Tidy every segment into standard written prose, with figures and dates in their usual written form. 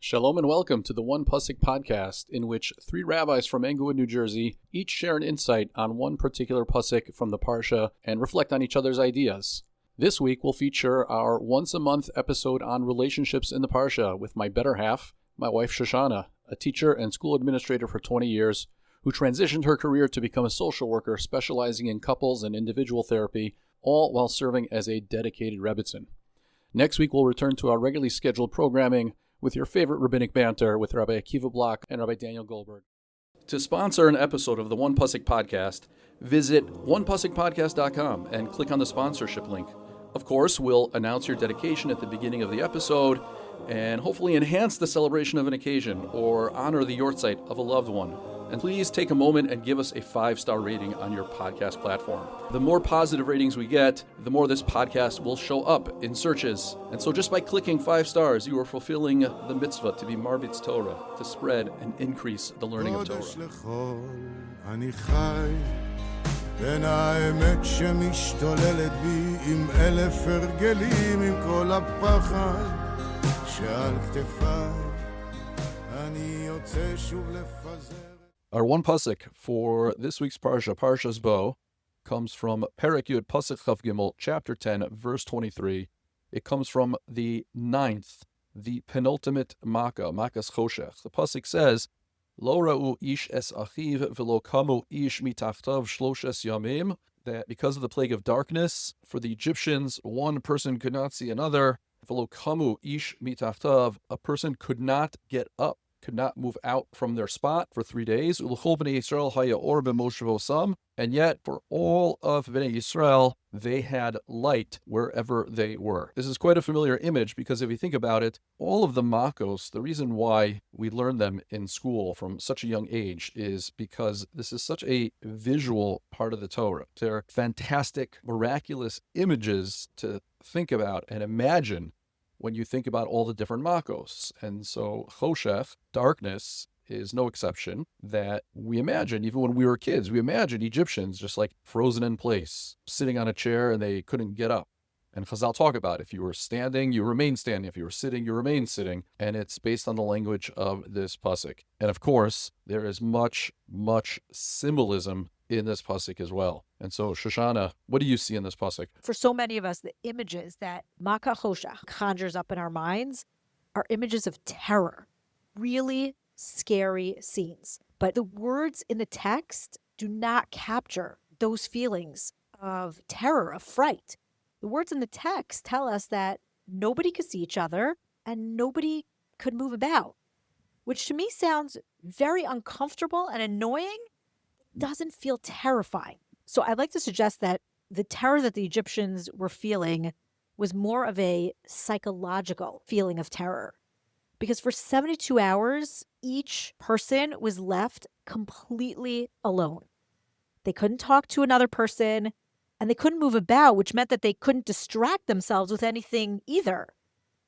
Shalom and welcome to the One Pasuk podcast, in which three rabbis from Englewood, New Jersey, each share an insight on one particular pasuk from the Parsha and reflect on each other's ideas. This week we'll feature our once-a-month episode on relationships in the Parsha with my better half, my wife Shoshana, a teacher and school administrator for 20 years, who transitioned her career to become a social worker specializing in couples and individual therapy, all while serving as a dedicated rebbitzin. Next week we'll return to our regularly scheduled programming with your favorite rabbinic banter with Rabbi Akiva Block and Rabbi Daniel Goldberg. To sponsor an episode of the One Pasuk podcast, visit onepasukpodcast.com and click on the sponsorship link. Of course, we'll announce your dedication at the beginning of the episode and hopefully enhance the celebration of an occasion or honor the yortzeit of a loved one. And please take a moment and give us a 5-star rating on your podcast platform. The more positive ratings we get, the more this podcast will show up in searches. And so just by clicking 5 stars, you are fulfilling the mitzvah to be Marbitz Torah, to spread and increase the learning of Torah. Our one pasuk for this week's Parsha, Parshas Bo, comes from Perek Yud Pasuk Chav Gimel, chapter 10, verse 23. It comes from the penultimate Makkah, Makkah's Choshech. The pasuk says, Lo ra'u ish es achiv v'lo kamu ish mitachtav shloshes yamim, that because of the plague of darkness, for the Egyptians, one person could not see another. V'lo kamu ish mitachtav, a person could not get up, could not move out from their spot for 3 days. And yet, for all of Bnei Yisrael, they had light wherever they were. This is quite a familiar image because if you think about it, all of the Makos, the reason why we learn them in school from such a young age is because this is such a visual part of the Torah. They're fantastic, miraculous images to think about and imagine when you think about all the different makos. And so Choshech, darkness, is no exception, that we imagine, even when we were kids, we imagined Egyptians just like frozen in place, sitting on a chair and they couldn't get up. And Chazal talk about if you were standing, you remain standing. If you were sitting, you remain sitting. And it's based on the language of this pasuk. And of course, there is much, much symbolism in this pasuk as well. And so, Shoshana, what do you see in this pasuk? For so many of us, the images that Makkah Choshech conjures up in our minds are images of terror, really scary scenes. But the words in the text do not capture those feelings of terror, of fright. The words in the text tell us that nobody could see each other and nobody could move about, which to me sounds very uncomfortable and annoying. Doesn't feel terrifying. So I'd like to suggest that the terror that the Egyptians were feeling was more of a psychological feeling of terror. Because for 72 hours, each person was left completely alone. They couldn't talk to another person, and they couldn't move about, which meant that they couldn't distract themselves with anything either.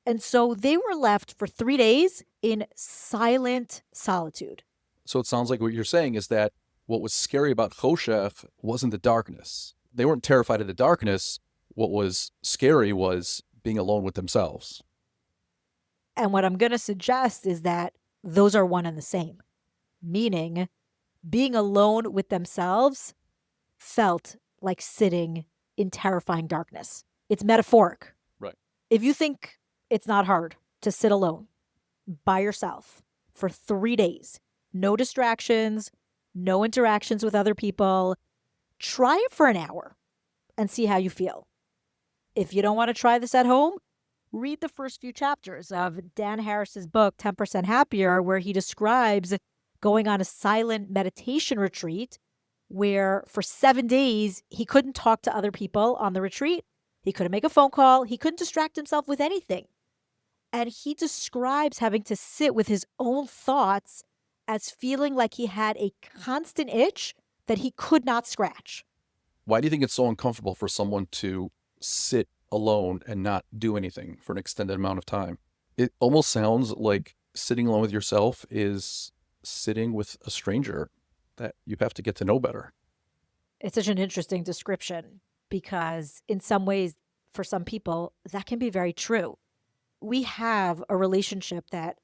And so they were left for 3 days in silent solitude. So it sounds like what you're saying is that what was scary about Choshech wasn't the darkness. They weren't terrified of the darkness. What was scary was being alone with themselves. And what I'm going to suggest is that those are one and the same. Meaning, being alone with themselves felt like sitting in terrifying darkness. It's metaphoric. Right. If you think it's not hard to sit alone by yourself for 3 days, no distractions, no interactions with other people, try it for an hour and see how you feel. If you don't want to try this at home, read the first few chapters of Dan Harris's book, 10% Happier, where he describes going on a silent meditation retreat where for 7 days he couldn't talk to other people on the retreat. He couldn't make a phone call. He couldn't distract himself with anything. And he describes having to sit with his own thoughts as feeling like he had a constant itch that he could not scratch. Why do you think it's so uncomfortable for someone to sit alone and not do anything for an extended amount of time? It almost sounds like sitting alone with yourself is sitting with a stranger that you have to get to know better. It's such an interesting description because in some ways, for some people, that can be very true. We have a relationship that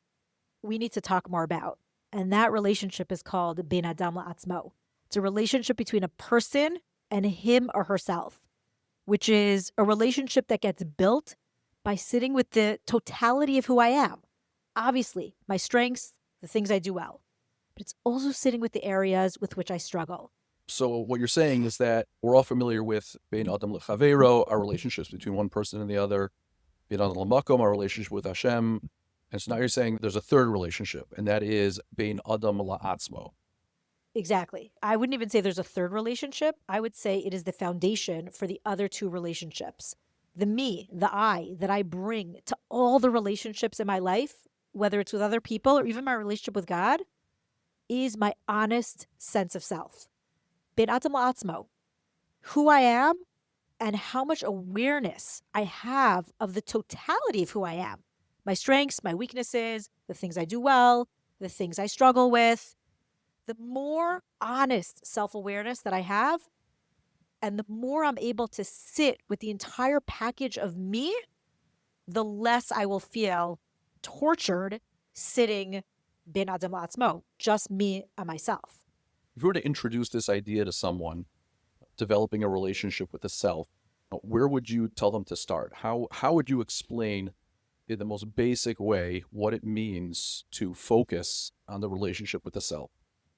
we need to talk more about. And that relationship is called Ben Adam La'atzmo. It's a relationship between a person and him or herself, which is a relationship that gets built by sitting with the totality of who I am. Obviously, my strengths, the things I do well, but it's also sitting with the areas with which I struggle. So what you're saying is that we're all familiar with Bein Adam L'Chaveiro, our relationships between one person and the other, Bein Adam L'Makom, our relationship with Hashem. And so now you're saying there's a third relationship, and that is Bein Adam La'atzmo. Exactly. I wouldn't even say there's a third relationship. I would say it is the foundation for the other two relationships. The me, the I that I bring to all the relationships in my life, whether it's with other people or even my relationship with God, is my honest sense of self. Ben Adam La'atzmo, who I am and how much awareness I have of the totality of who I am. My strengths, my weaknesses, the things I do well, the things I struggle with. The more honest self-awareness that I have, and the more I'm able to sit with the entire package of me, the less I will feel tortured sitting Ben Adam La'atzmo, just me and myself. If you were to introduce this idea to someone, developing a relationship with the self, where would you tell them to start? How would you explain in the most basic way what it means to focus on the relationship with the self?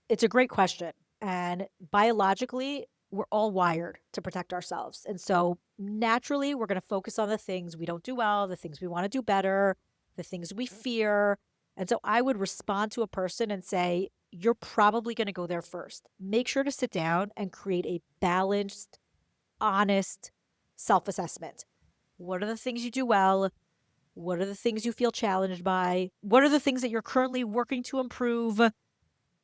It's a great question. And biologically, we're all wired to protect ourselves. And so naturally, we're going to focus on the things we don't do well, the things we want to do better, the things we fear. And so I would respond to a person and say, you're probably going to go there first. Make sure to sit down and create a balanced, honest self-assessment. What are the things you do well? What are the things you feel challenged by? What are the things that you're currently working to improve?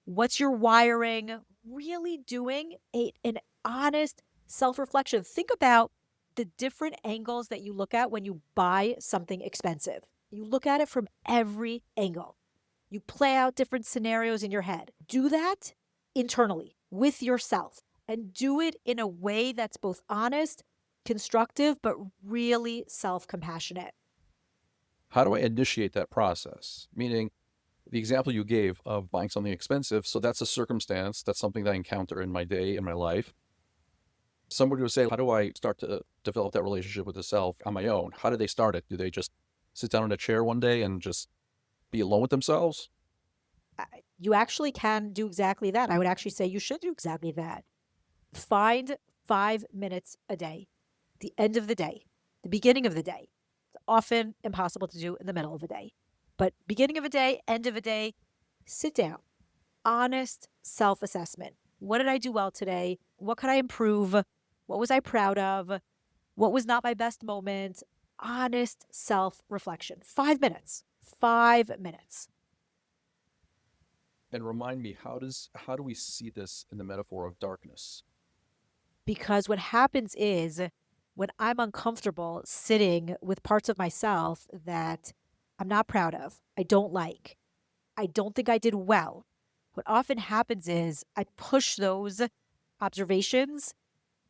What's your wiring? Really doing an honest self-reflection. Think about the different angles that you look at when you buy something expensive. You look at it from every angle. You play out different scenarios in your head. Do that internally with yourself and do it in a way that's both honest, constructive, but really self-compassionate. How do I initiate that process? Meaning, the example you gave of buying something expensive, so that's a circumstance, that's something that I encounter in my day, in my life. Somebody would say, how do I start to develop that relationship with the self on my own? How do they start it? Do they just sit down in a chair one day and just be alone with themselves? You actually can do exactly that. I would actually say you should do exactly that. Find 5 minutes a day, the end of the day, the beginning of the day. It's often impossible to do in the middle of the day. But beginning of a day, end of a day, sit down. Honest self-assessment. What did I do well today? What could I improve? What was I proud of? What was not my best moment? Honest self-reflection. 5 minutes. 5 minutes. And remind me, how do we see this in the metaphor of darkness? Because what happens is when I'm uncomfortable sitting with parts of myself that I'm not proud of, I don't like, I don't think I did well, what often happens is I push those observations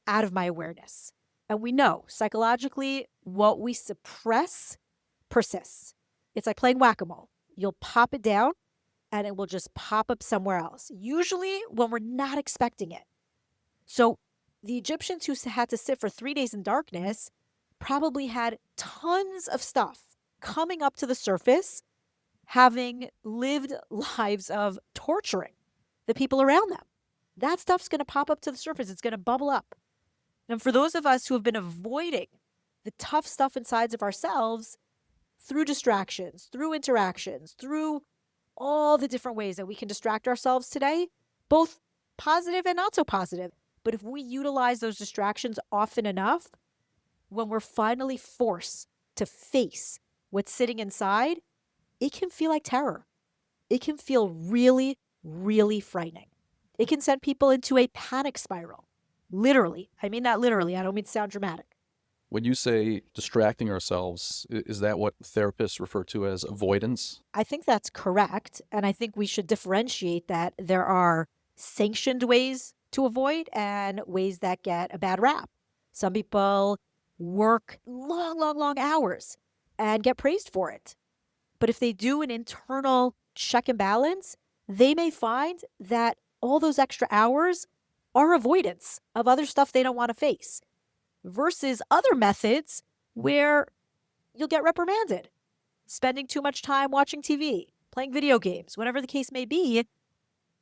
out of my awareness. And we know psychologically what we suppress persists. It's like playing whack-a-mole. You'll pop it down and it will just pop up somewhere else, usually when we're not expecting it. So the Egyptians who had to sit for 3 days in darkness probably had tons of stuff coming up to the surface, having lived lives of torturing the people around them. That stuff's going to pop up to the surface. It's going to bubble up. And for those of us who have been avoiding the tough stuff inside of ourselves through distractions, through interactions, through all the different ways that we can distract ourselves today, both positive and not so positive. But if we utilize those distractions often enough, when we're finally forced to face what's sitting inside, it can feel like terror. It can feel really, really frightening. It can send people into a panic spiral. Literally. I mean that literally. I don't mean to sound dramatic. When you say distracting ourselves, is that what therapists refer to as avoidance? I think that's correct. And I think we should differentiate that there are sanctioned ways to avoid and ways that get a bad rap. Some people work long, long, long hours and get praised for it. But if they do an internal check and balance, they may find that all those extra hours are avoidance of other stuff they don't want to face versus other methods where you'll get reprimanded. Spending too much time watching TV, playing video games, whatever the case may be,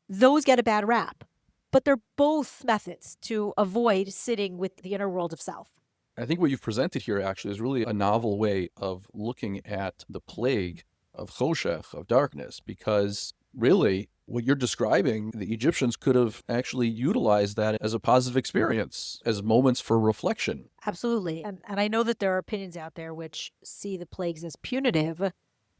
those get a bad rap. But they're both methods to avoid sitting with the inner world of self. I think what you've presented here actually is really a novel way of looking at the plague of choshech, of darkness, because really what you're describing, the Egyptians could have actually utilized that as a positive experience, as moments for reflection. Absolutely. And I know that there are opinions out there which see the plagues as punitive,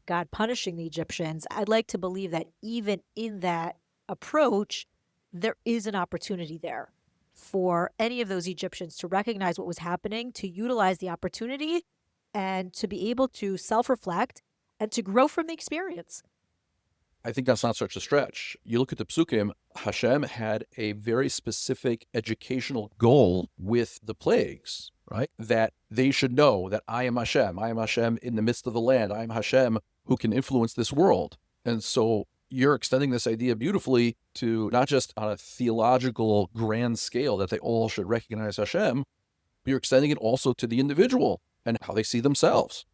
God punishing the Egyptians. I'd like to believe that even in that approach, there is an opportunity there for any of those Egyptians to recognize what was happening, to utilize the opportunity, and to be able to self-reflect and to grow from the experience. I think that's not such a stretch. You look at the Psukim, Hashem had a very specific educational goal with the plagues, right? That they should know that I am Hashem in the midst of the land. I am Hashem who can influence this world. And so you're extending this idea beautifully to not just on a theological grand scale that they all should recognize Hashem, but you're extending it also to the individual and how they see themselves.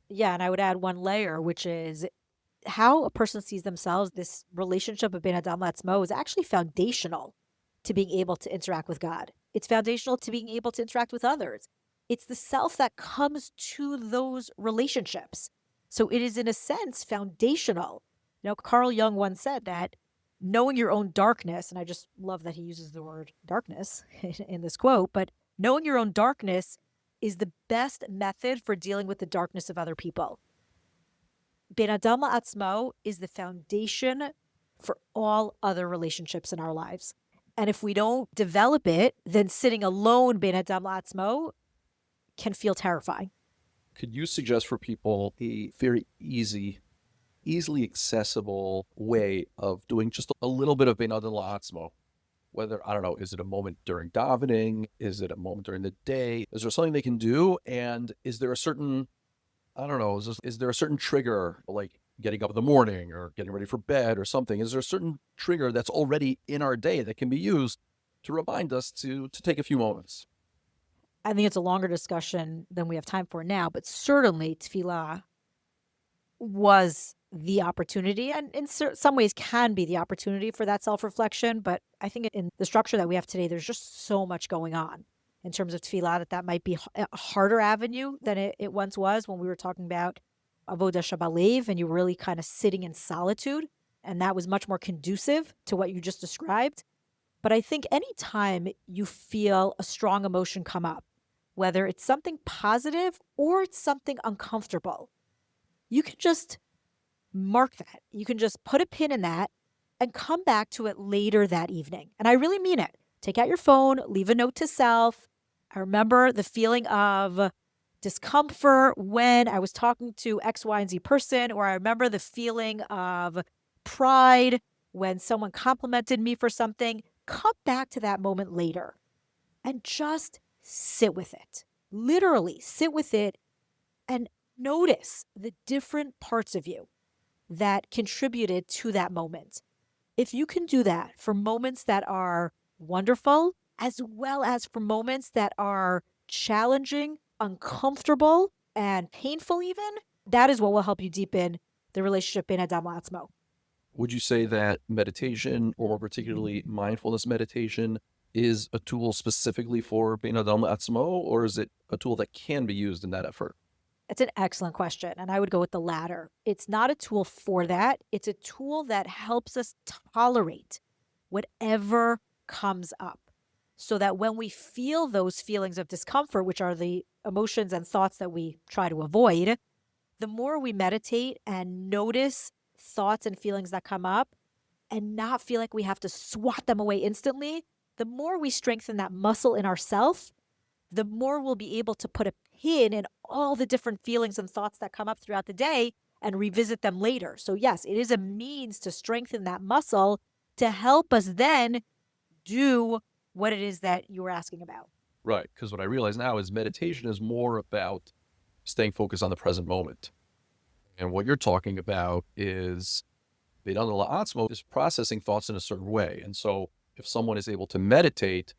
Yeah, and I would add one layer, which is how a person sees themselves. This relationship of Ben Adam Latzmo is actually foundational to being able to interact with God. It's foundational to being able to interact with others. It's the self that comes to those relationships. So it is, in a sense, foundational. Carl Jung once said that knowing your own darkness, and I just love that he uses the word darkness in this quote, but knowing your own darkness is the best method for dealing with the darkness of other people. Ben Adam La'atzmo is the foundation for all other relationships in our lives. And if we don't develop it, then sitting alone Ben Adam La'atzmo can feel terrifying. Could you suggest for people a very easily accessible way of doing just a little bit of Ben Adam La'atzmo? Whether, I don't know, is it a moment during davening? Is it a moment during the day? Is there something they can do? And is there a certain, I don't know, is there a certain trigger, like getting up in the morning or getting ready for bed or something? Is there a certain trigger that's already in our day that can be used to remind us to take a few moments? I think it's a longer discussion than we have time for now, but certainly tefillah was the opportunity, and in some ways can be the opportunity for that self-reflection. But I think in the structure that we have today, there's just so much going on in terms of tefillah that might be a harder avenue than it once was when we were talking about avodah shabalev and you were really kind of sitting in solitude. And that was much more conducive to what you just described. But I think anytime you feel a strong emotion come up, whether it's something positive or it's something uncomfortable, you can just mark that. You can just put a pin in that and come back to it later that evening. And I really mean it. Take out your phone, leave a note to self. I remember the feeling of discomfort when I was talking to X, Y, and Z person, or I remember the feeling of pride when someone complimented me for something. Come back to that moment later and just sit with it. Literally sit with it and notice the different parts of you that contributed to that moment. If you can do that for moments that are wonderful, as well as for moments that are challenging, uncomfortable, and painful even, that is what will help you deepen the relationship Ben Adam La'atzmo. Would you say that meditation, or more particularly mindfulness meditation, is a tool specifically for Ben Adam La'atzmo, or is it a tool that can be used in that effort? It's an excellent question, and I would go with the latter. It's not a tool for that. It's a tool that helps us tolerate whatever comes up so that when we feel those feelings of discomfort, which are the emotions and thoughts that we try to avoid, the more we meditate and notice thoughts and feelings that come up and not feel like we have to swat them away instantly, the more we strengthen that muscle in ourself, the more we'll be able to put a pin in all the different feelings and thoughts that come up throughout the day and revisit them later. So yes, it is a means to strengthen that muscle to help us then do what it is that you were asking about. Right, because what I realize now is meditation is more about staying focused on the present moment. And what you're talking about is V'edan la'atzmo is processing thoughts in a certain way. And so if someone is able to meditate,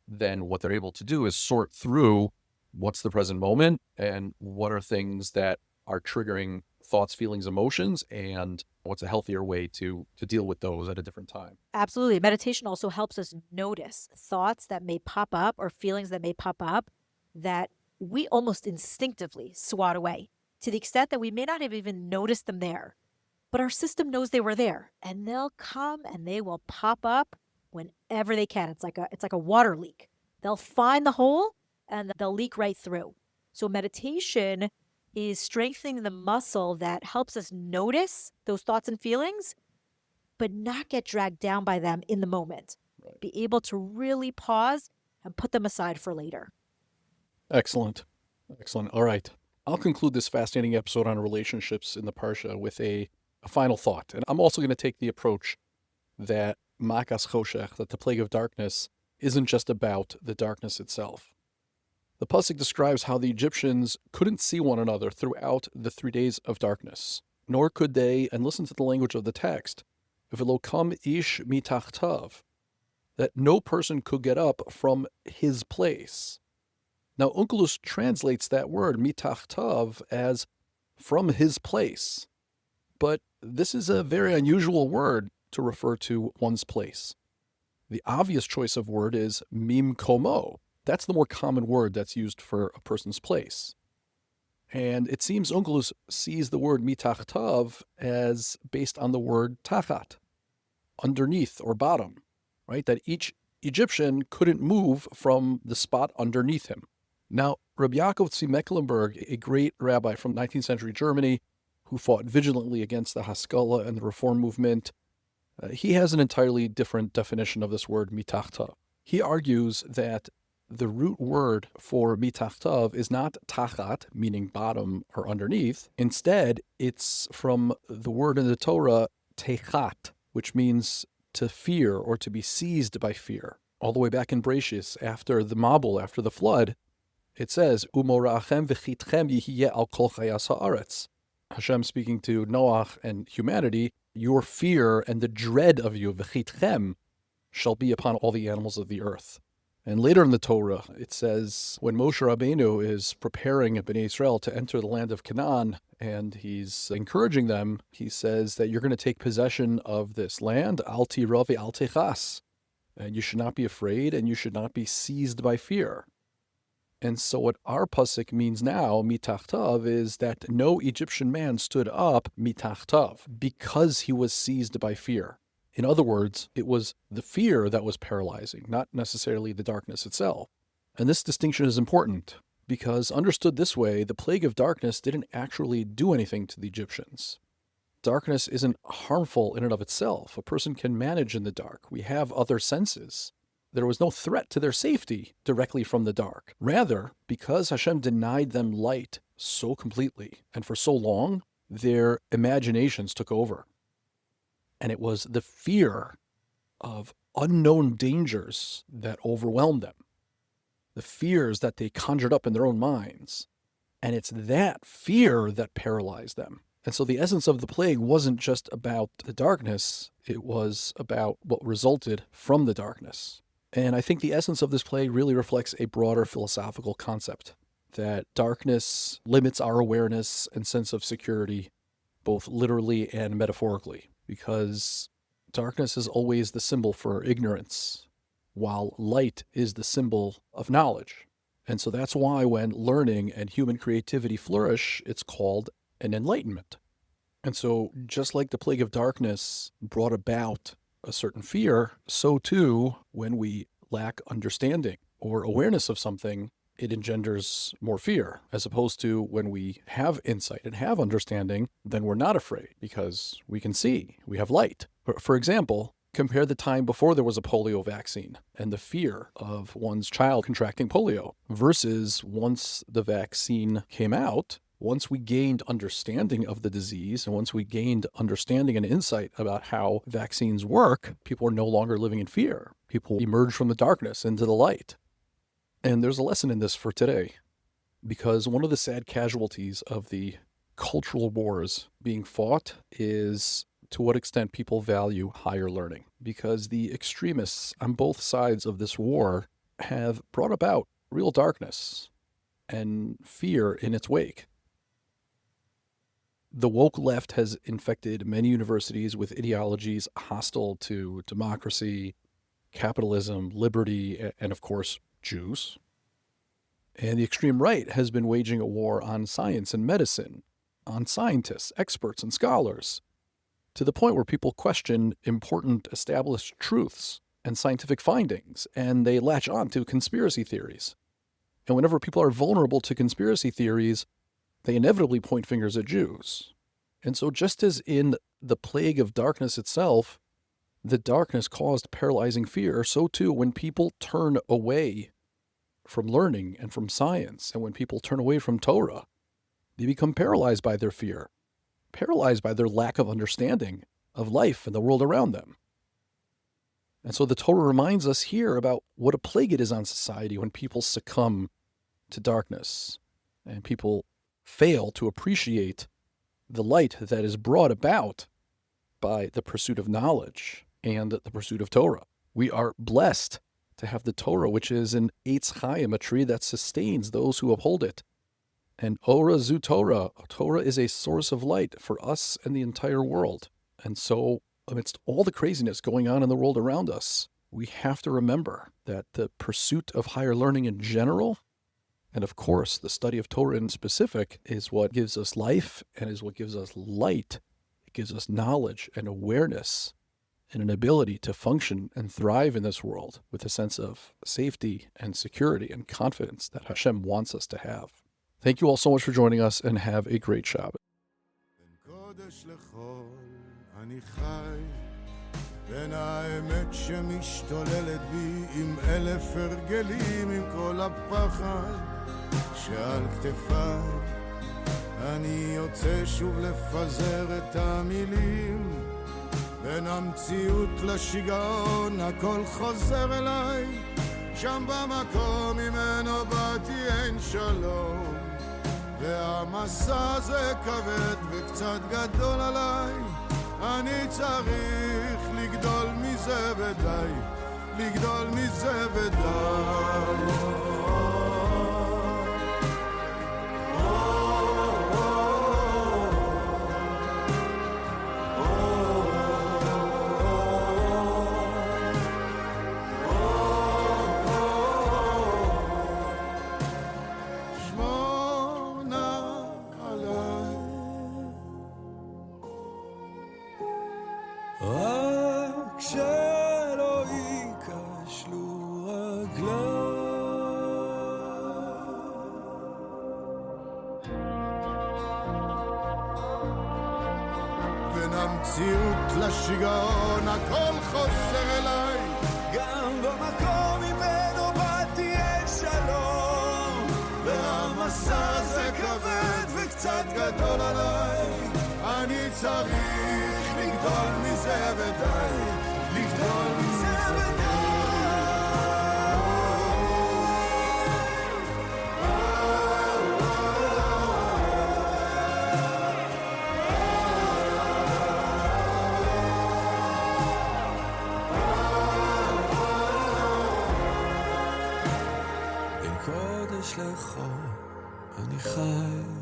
then what they're able to do is sort through what's the present moment and what are things that are triggering thoughts, feelings, emotions, and what's a healthier way to deal with those at a different time. Absolutely. Meditation also helps us notice thoughts that may pop up or feelings that may pop up that we almost instinctively swat away, to the extent that we may not have even noticed them there. But our system knows they were there, and they'll come and they will pop up whenever they can. It's like a water leak. They'll find the hole and they'll leak right through. So meditation is strengthening the muscle that helps us notice those thoughts and feelings, but not get dragged down by them in the moment. Right. Be able to really pause and put them aside for later. Excellent. All right. I'll conclude this fascinating episode on relationships in the Parsha with a final thought. And I'm also going to take the approach that Makas Choshech, that the plague of darkness, isn't just about the darkness itself. The pasuk describes how the Egyptians couldn't see one another throughout the 3 days of darkness, nor could they, and listen to the language of the text, v'lo kam ish mitachtav, that no person could get up from his place. Now, Onkelos translates that word mitachtav as from his place, but this is a very unusual word to refer to one's place. The obvious choice of word is mimkomo. That's the more common word that's used for a person's place. And it seems Onkelos sees the word mitachtav as based on the word tachat, underneath or bottom, right? That each Egyptian couldn't move from the spot underneath him. Now, Rabbi Yaakov Tzvi Mecklenburg, a great rabbi from 19th century Germany who fought vigilantly against the Haskalah and the Reform movement, he has an entirely different definition of this word mitachtav. He argues that the root word for mitachtav is not tachat, meaning bottom or underneath. Instead, it's from the word in the Torah, techat, which means to fear or to be seized by fear. All the way back in Parshas, after the Mabul, after the flood, it says, Umorachem v'chitchem yihiyeh al kol chayas haaretz. Hashem speaking to Noach and humanity, your fear and the dread of you, v'chitchem, shall be upon all the animals of the earth. And later in the Torah, it says, when Moshe Rabbeinu is preparing Bnei Israel to enter the land of Canaan, and he's encouraging them, he says that you're going to take possession of this land, al tira ve'al techas, and you should not be afraid, and you should not be seized by fear. And so what our pasuk means now, mitachtav, is that no Egyptian man stood up, mitachtav, because he was seized by fear. In other words, it was the fear that was paralyzing, not necessarily the darkness itself. And this distinction is important because understood this way, the plague of darkness didn't actually do anything to the Egyptians. Darkness isn't harmful in and of itself. A person can manage in the dark. We have other senses. There was no threat to their safety directly from the dark. Rather, because Hashem denied them light so completely and for so long, their imaginations took over. And it was the fear of unknown dangers that overwhelmed them, the fears that they conjured up in their own minds. And it's that fear that paralyzed them. And so the essence of the plague wasn't just about the darkness, it was about what resulted from the darkness. And I think the essence of this plague really reflects a broader philosophical concept, that darkness limits our awareness and sense of security, both literally and metaphorically, because darkness is always the symbol for ignorance, while light is the symbol of knowledge. And so that's why when learning and human creativity flourish, it's called an enlightenment. And so just like the plague of darkness brought about a certain fear, so too, when we lack understanding or awareness of something, it engenders more fear, as opposed to when we have insight and have understanding, then we're not afraid because we can see, we have light. For example, compare the time before there was a polio vaccine and the fear of one's child contracting polio versus once the vaccine came out. Once we gained understanding of the disease and once we gained understanding and insight about how vaccines work, people are no longer living in fear. People emerge from the darkness into the light. And there's a lesson in this for today, because one of the sad casualties of the cultural wars being fought is to what extent people value higher learning, because the extremists on both sides of this war have brought about real darkness and fear in its wake. The woke left has infected many universities with ideologies hostile to democracy, capitalism, liberty, and of course, Jews. And the extreme right has been waging a war on science and medicine, on scientists, experts, and scholars, to the point where people question important established truths and scientific findings, and they latch on to conspiracy theories. And whenever people are vulnerable to conspiracy theories, they inevitably point fingers at Jews. And so just as in the plague of darkness itself, the darkness caused paralyzing fear, so too when people turn away from learning and from science, and when people turn away from Torah, they become paralyzed by their fear, paralyzed by their lack of understanding of life and the world around them. And so the Torah reminds us here about what a plague it is on society when people succumb to darkness and people fail to appreciate the light that is brought about by the pursuit of knowledge and the pursuit of Torah. We are blessed to have the Torah, which is an Eitz Chaim, a tree that sustains those who uphold it. And Ora Zu Torah, Torah is a source of light for us and the entire world. And so, amidst all the craziness going on in the world around us, we have to remember that the pursuit of higher learning in general, and of course the study of Torah in specific, is what gives us life and is what gives us light. It gives us knowledge and awareness and an ability to function and thrive in this world with a sense of safety and security and confidence that Hashem wants us to have. Thank you all so much for joining us, and have a great Shabbat. בין האמת שמשתוללת בי עם אלף הרגלים, עם כל הפחד שעל כתפיי, אני יוצא שוב לפזר את המילים, בין המציאות לשיגעון הכל חוזר אליי, שם במקום ממנו באתי אין שלום, והמסע הזה כבד וקצת גדול עליי, אני צריך לגדול מזה ודי, לגדול מזה ודי. המציאות לשיגעון הכל חוזר אליי, גם במקום ממנו באתי אין שלום, והמסע הזה כבד וקצת גדול עליי, אני צריך לגדול מזה ודי, לגדול מזה ודי. לך אני חי